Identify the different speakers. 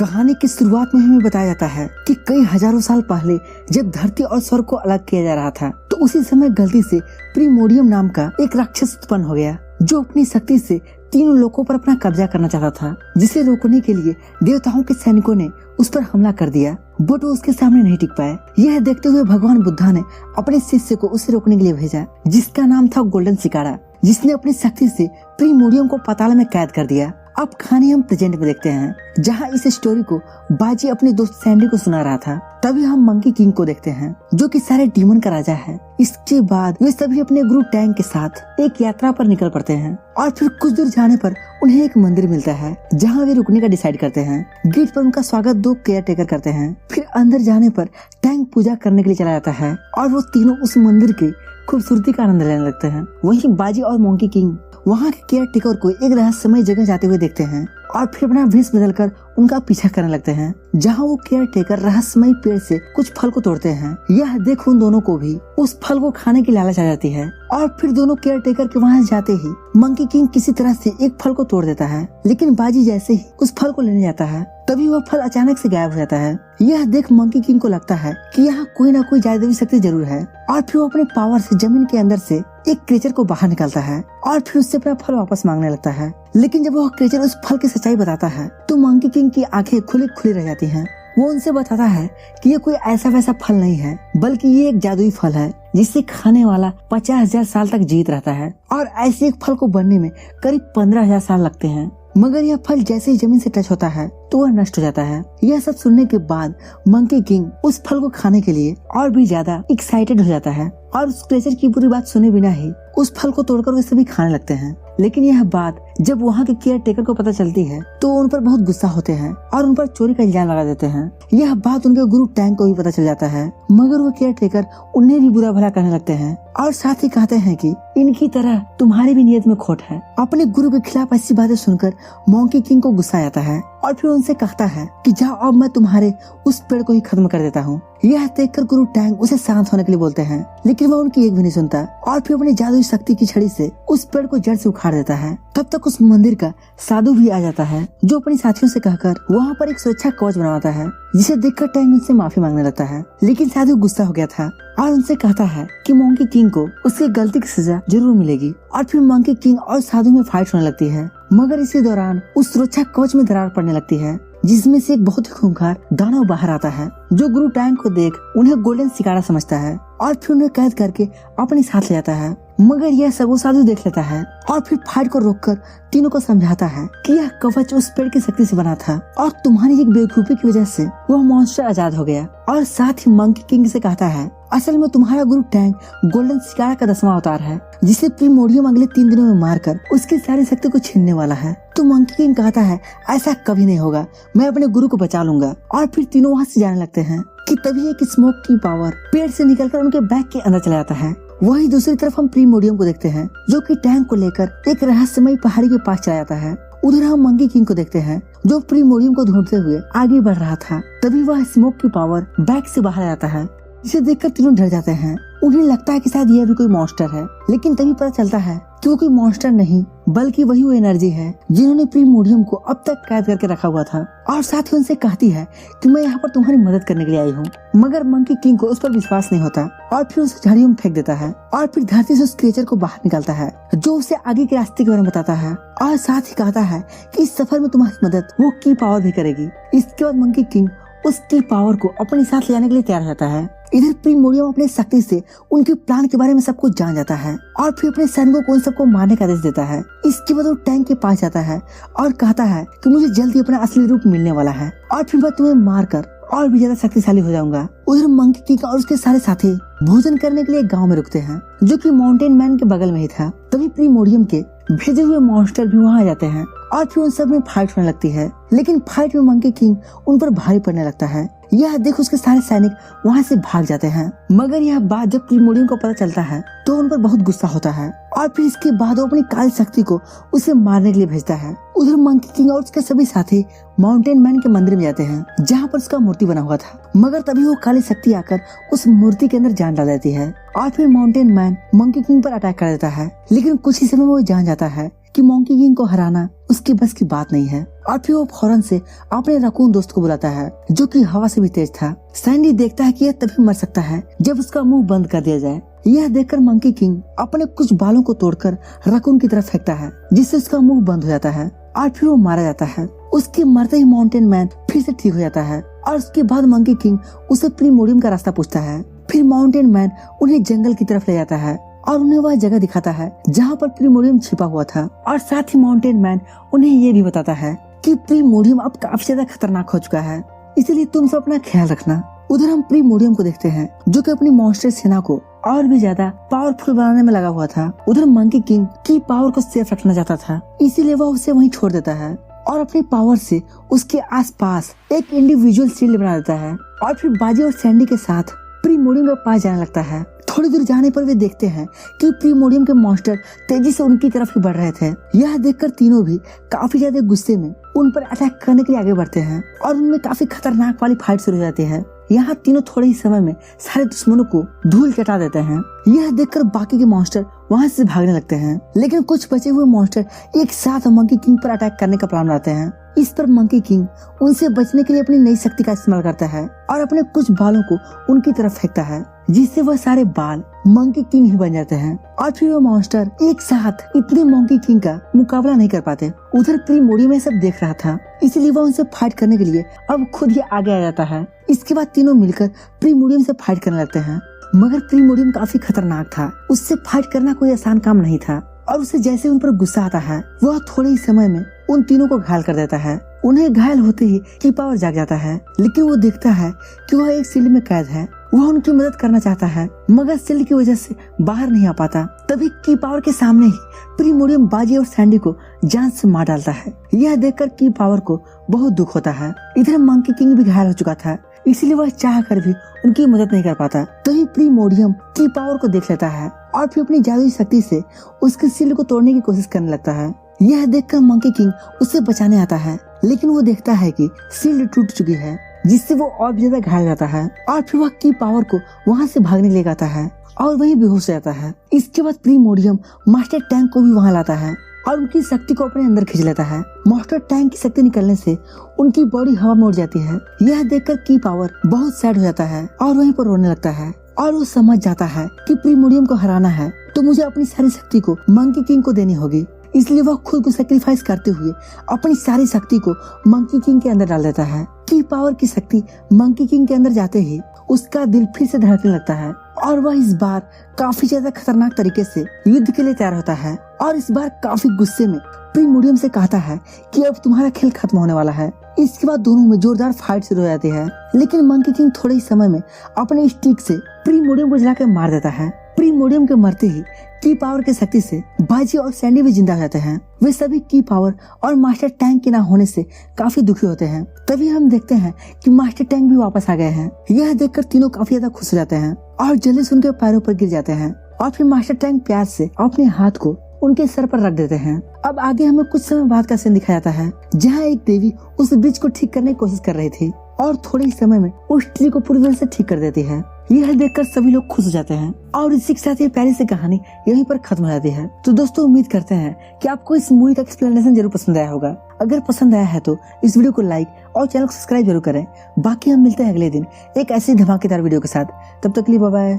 Speaker 1: कहानी की शुरुआत में हमें बताया जाता है कि कई हजारों साल पहले जब धरती और स्वर्ग को अलग किया जा रहा था तो उसी समय गलती से प्रीमोडियम नाम का एक राक्षस उत्पन्न हो गया जो अपनी शक्ति से तीनों लोगों पर अपना कब्जा करना चाहता था, जिसे रोकने के लिए देवताओं के सैनिकों ने उस पर हमला कर दिया, बट वो उसके सामने नहीं टिक पाए। यह देखते हुए भगवान बुद्धा ने अपने शिष्य को उसे रोकने के लिए भेजा, जिसका नाम था गोल्डन सिकारा, जिसने अपनी शक्ति से प्रीमोडियम को पाताल में कैद कर दिया। अब कहानी हम प्रेजेंट में देखते हैं, जहां इस स्टोरी को बाजी अपने दोस्त सैंडी को सुना रहा था। तभी हम मंकी किंग को देखते हैं, जो कि सारे डीमन का राजा है। इसके बाद वे सभी अपने गुरु टैंग के साथ एक यात्रा पर निकल पड़ते हैं और फिर कुछ दूर जाने पर उन्हें एक मंदिर मिलता है, जहां वे रुकने का डिसाइड करते हैं। गेट पर उनका स्वागत दो केयर टेकर करते हैं। फिर अंदर जाने पर टैंग पूजा करने के लिए चला जाता है और वो तीनों उस मंदिर की खूबसूरती का आनंद लेने लगते हैं। वहीं बाजी और मंकी किंग वहाँ के केयर टेकर को एक रहस्यमय जगह जाते हुए देखते हैं और फिर अपना वेश बदलकर उनका पीछा करने लगते हैं, जहाँ वो केयर टेकर रहस्यमय पेड़ से कुछ फल को तोड़ते हैं। यह देख उन दोनों को भी उस फल को खाने की लालच आ जाती है और फिर दोनों केयर टेकर के वहाँ जाते ही मंकी किंग किसी तरह से एक फल को तोड़ देता है, लेकिन बाजी जैसे ही उस फल को लेने जाता है तभी वह फल अचानक से गायब हो जाता है। यह देख मंकी किंग को लगता है कि यहाँ कोई ना कोई जादुई शक्ति जरूर है और फिर वो अपने पावर से जमीन के अंदर से एक क्रीचर को बाहर निकालता है और फिर उससे अपना फल वापस मांगने लगता है। लेकिन जब वह क्रीचर उस फल की सच्चाई बताता है तो मंकी किंग की आंखें खुली खुली रह जाती हैं। वो उनसे बताता है कि ये कोई ऐसा वैसा फल नहीं है, बल्कि ये एक जादुई फल है जिसे खाने वाला 50,000 साल तक जीवित रहता है और ऐसे एक फल को बनने में करीब 15,000 साल लगते हैं। मगर यह फल जैसे ही जमीन से टच होता है तो वह नष्ट हो जाता है। यह सब सुनने के बाद मंकी किंग उस फल को खाने के लिए और भी ज्यादा एक्साइटेड हो जाता है और उस क्रीचर की पूरी बात सुने बिना ही उस फल को तोड़कर वे सभी खाने लगते हैं। लेकिन यह बात जब वहाँ के केयर टेकर को पता चलती है तो उन पर बहुत गुस्सा होते हैं और उन पर चोरी का इल्जाम लगा देते हैं। यह बात उनके गुरु टैंग को भी पता चल जाता है, मगर वो केयर टेकर उन्हें भी बुरा भला करने लगते हैं और साथ ही कहते हैं कि इनकी तरह तुम्हारी भी नियत में खोट है। अपने गुरु के खिलाफ ऐसी बातें सुनकर मंकी किंग को गुस्सा आता है और फिर उनसे कहता है कि जाओ, अब मैं तुम्हारे उस पेड़ को ही खत्म कर देता हूँ। यह देखकर गुरु टैंग उसे शांत होने के लिए बोलते हैं, लेकिन वह उनकी एक भी नहीं सुनता और फिर अपनी जादुई शक्ति की छड़ी से उस पेड़ को जड़ से उखाड़ देता है। तब तक उस मंदिर का साधु भी आ जाता है, जो अपनी साथियों से कहकर वहाँ पर एक सुरक्षा कवच बनवाता है, जिसे देखकर टैंग उनसे माफी मांगने लगता है। लेकिन साधु गुस्सा हो गया था और उनसे कहता है कि मंकी किंग को उसकी गलती की सजा जरूर मिलेगी और फिर मंकी किंग और साधु में फाइट होने लगती है। मगर इसी दौरान उस सुरक्षा कवच में दरार पड़ने लगती है, जिसमें से एक बहुत ही खूंखार दानव बाहर आता है, जो गुरु टैंग को देख उन्हें गोल्डन सिकारा समझता है और फिर उन्हें कैद करके अपने साथ ले जाता है। मगर यह सब वो साधु देख लेता है और फिर फाइट को रोककर तीनों को समझाता है कि यह कवच उस पेड़ की शक्ति से बना था और तुम्हारी एक बेवकूफी की वजह से वह मॉन्स्टर आजाद हो गया। और साथ ही मंकी किंग से कहता है असल में तुम्हारा गुरु टैंग गोल्डन सिकारा का 10वां अवतार है, जिसे प्रीमोडियम अगले 3 दिनों में मारकर उसकी सारी शक्ति को छीनने वाला है। तो मंकी किंग कहता है ऐसा कभी नहीं होगा, मैं अपने गुरु को बचा लूंगा। और फिर तीनों वहाँ से जाने लगते हैं कि तभी एक स्मोक की पावर पेड़ से निकलकर उनके बैग के अंदर चला जाता है। वही दूसरी तरफ हम प्रीमोडियम को देखते हैं, जो कि टैंक को लेकर एक रहस्यमय पहाड़ी के पास चला जाता है। उधर हम मंकी किंग को देखते हैं, जो प्रीमोडियम को ढूंढते हुए आगे बढ़ रहा था। तभी वह स्मोक की पावर बैग से बाहर आता है, जिसे देखकर तीनों डर जाते हैं। उन्हें लगता है कि शायद यह भी कोई मॉन्स्टर है, लेकिन तभी पता चलता है कि वो कोई मॉन्स्टर नहीं, बल्कि वही वो एनर्जी है जिन्होंने प्रीमोडियम को अब तक कैद करके रखा हुआ था। और साथ ही उनसे कहती है कि मैं यहाँ पर तुम्हारी मदद करने के लिए आई हूँ। मगर मंकी किंग को उस पर विश्वास नहीं होता और फिर उसे झाड़ियों में फेंक देता है और फिर धरती से उस क्रीचर को बाहर निकालता है, जो उसे आगे के रास्ते के बारे में बताता है और साथ ही कहता है कि इस सफर में तुम्हारी मदद वो की पावर भी करेगी। इसके बाद मंकी किंग उस की पावर को अपने साथ ले जाने के लिए तैयार रहता है। इधर प्रीमोडियम अपने शक्ति से उनके प्लान के बारे में सब कुछ जान जाता है और फिर अपने सैनिकों को उन सबको मारने का आदेश देता है। इसके बाद वो टैंक के पास जाता है और कहता है कि मुझे जल्दी अपना असली रूप मिलने वाला है और फिर मैं तुम्हें मारकर और भी ज्यादा शक्तिशाली हो जाऊंगा। उधर मंकी किंग और उसके सारे साथी भोजन करने के लिए गांव में रुकते हैं, जो कि माउंटेन मैन के बगल में ही था। तभी प्रीमोडियम के भेजे हुए मॉन्स्टर भी वहाँ आ जाते हैं और फिर उन सब में फाइट होने लगती है। लेकिन फाइट में मंकी किंग उन पर भारी पड़ने लगता है। यह देख उसके सारे सैनिक वहाँ से भाग जाते हैं। मगर यह बात जब प्रीमोडियम को पता चलता है तो उन पर बहुत गुस्सा होता है और फिर इसके बाद वो अपनी काली शक्ति को उसे मारने के लिए भेजता है। उधर मंकी किंग और उसके सभी साथी माउंटेन मैन के मंदिर में जाते हैं, जहाँ पर उसका मूर्ति बना हुआ था। मगर तभी वो काली शक्ति आकर उस मूर्ति के अंदर जान डाल देती है और फिर माउंटेन मैन मंकी किंग पर अटैक कर देता है। लेकिन कुछ ही समय में वो जान जाता है कि मंकी किंग को हराना उसकी बस की बात नहीं है और फिर वो फौरन से अपने रकून दोस्त को बुलाता है जो कि हवा से भी तेज था। सैंडी देखता है कि यह तभी मर सकता है जब उसका मुंह बंद कर दिया जाए। यह देखकर मंकी किंग अपने कुछ बालों को तोड़कर रकून की तरफ फेंकता है जिससे उसका मुंह बंद हो जाता है और फिर वो मारा जाता है। उसके मरते ही माउंटेन मैन फिर से ठीक हो जाता है और उसके बाद मंकी किंग उसे प्रीमोडियम का रास्ता पूछता है। फिर माउंटेन मैन उन्हें जंगल की तरफ ले जाता है और उन्हें वह जगह दिखाता है जहाँ पर प्रीमोडियम छिपा हुआ था और साथ ही माउंटेन मैन उन्हें ये भी बताता है कि प्रीमोडियम अब काफी ज्यादा खतरनाक हो चुका है, इसलिए तुम सब अपना ख्याल रखना। उधर हम प्रीमोडियम को देखते हैं जो कि अपनी मॉन्स्टर सेना को और भी ज्यादा पावरफुल बनाने में लगा हुआ था। उधर मंकी किंग की पावर को सेफ रखना चाहता था, इसीलिए वह उसे वहीं छोड़ देता है और अपनी पावर से उसके आसपास एक इंडिविजुअल शील्ड बना देता है और फिर बाजी और सैंडी के साथ प्रीमोडियम के पास जाने लगता है। थोड़ी दूर जाने पर वे देखते हैं कि प्रीमोडियम के मॉन्स्टर तेजी से उनकी तरफ ही बढ़ रहे थे। यह देखकर तीनों भी काफी ज्यादा गुस्से में उन पर अटैक करने के लिए आगे बढ़ते हैं और उनमें काफी खतरनाक वाली फाइट शुरू हो जाती है। यहाँ तीनों थोड़े ही समय में सारे दुश्मनों को धूल चटा देते हैं। यह देखकर बाकी के मॉन्स्टर वहाँ से भागने लगते हैं, लेकिन कुछ बचे हुए मॉन्स्टर एक साथ मंकी किंग पर अटैक करने का प्लान बनाते हैं। इस पर मंकी किंग उनसे बचने के लिए अपनी नई शक्ति का इस्तेमाल करता है और अपने कुछ बालों को उनकी तरफ फेंकता है जिससे वह सारे बाल मंकी किंग ही बन जाते हैं और फिर वो मॉन्स्टर एक साथ इतने मंकी किंग का मुकाबला नहीं कर पाते। उधर प्रीमोडियम सब देख रहा था, इसलिए वह उनसे फाइट करने के लिए अब खुद ही आगे आ जाता है। इसके बाद तीनों मिलकर प्रीमोडियम से फाइट करने लगते हैं, मगर प्रीमोडियम काफी खतरनाक था। उससे फाइट करना कोई आसान काम नहीं था और उसे जैसे उन पर गुस्सा आता है वह थोड़े ही समय में उन तीनों को घायल कर देता है। उन्हें घायल होते ही की पावर जाग जाता है, लेकिन वो देखता है कि वह एक शील्ड में कैद है। वह उनकी मदद करना चाहता है मगर शील्ड की वजह से बाहर नहीं आ पाता। तभी की पावर के सामने ही प्रीमोडियम बाजी और सैंडी को जान से मार डालता है। यह देखकर की पावर को बहुत दुख होता है। इधर मंकी किंग भी घायल हो चुका था, इसलिए वह चाह कर भी उनकी मदद नहीं कर पाता। तभी प्रीमोडियम की पावर को देख लेता है और फिर अपनी जादुई शक्ति से उसके शील्ड को तोड़ने की कोशिश करने लगता है। यह देखकर मंकी किंग उसे बचाने आता है, लेकिन वो देखता है कि शील्ड टूट चुकी है जिससे वो और भी ज्यादा घायल जाता है और फिर वह की पावर को वहाँ से भागने ले जाता है और वहीं बेहोश हो जाता है। इसके बाद प्रीमोडियम मास्टर टैंक को भी वहाँ लाता है और उनकी शक्ति को अपने अंदर खींच लेता है। मास्टर टैंक की शक्ति निकलने से उनकी बॉडी हवा में उड़ जाती है। यह देखकर की पावर बहुत सैड हो जाता है और वहीं पर रोने लगता है और वो समझ जाता है कि प्रीमोडियम को हराना है तो मुझे अपनी सारी शक्ति को मंकी किंग को देनी होगी। इसलिए वह खुद को सेक्रीफाइस करते हुए अपनी सारी शक्ति को मंकी किंग के अंदर डाल देता है। की पावर की शक्ति मंकी किंग के अंदर जाते ही उसका दिल फिर से धड़कने लगता है और वह इस बार काफी ज्यादा खतरनाक तरीके से युद्ध के लिए तैयार होता है और इस बार काफी गुस्से में प्रीमोडियम से कहता है कि अब तुम्हारा खेल खत्म होने वाला है। इसके बाद दोनों में जोरदार फाइट शुरू हो जाती है, लेकिन मंकी किंग थोड़े ही समय में अपने स्टिक से प्रीमोडियम को जलाकर मार देता है। प्रीमोडियम के मरते ही की पावर की शक्ति से बाजी और सैंडी भी जिंदा हो जाते हैं। वे सभी की पावर और मास्टर टैंक के ना होने से काफी दुखी होते हैं। तभी हम देखते हैं कि मास्टर टैंक भी वापस आ गए हैं। यह देखकर तीनों काफी ज्यादा खुश हो जाते हैं और जल्दी से उनके पैरों पर गिर जाते हैं और फिर मास्टर टैंक प्यार से अपने हाथ को उनके सर पर रख देते हैं। अब आगे हमें कुछ समय बाद का सीन दिखाया जाता है जहाँ एक देवी उस ब्रिज को ठीक करने की कोशिश कर रही थी और थोड़े ही समय में उस ट्री को पूरी तरह से ठीक कर देती है। यह देखकर सभी लोग खुश हो जाते हैं और इसी के साथ ये प्यारी सी कहानी यहीं पर खत्म हो जाती है। तो दोस्तों उम्मीद करते हैं कि आपको इस मूवी का एक्सप्लेनेशन जरूर पसंद आया होगा। अगर पसंद आया है तो इस वीडियो को लाइक और चैनल को सब्सक्राइब जरूर करें। बाकी हम मिलते हैं अगले दिन एक ऐसी धमाकेदार वीडियो के साथ। तब तक के लिए बाय बाय।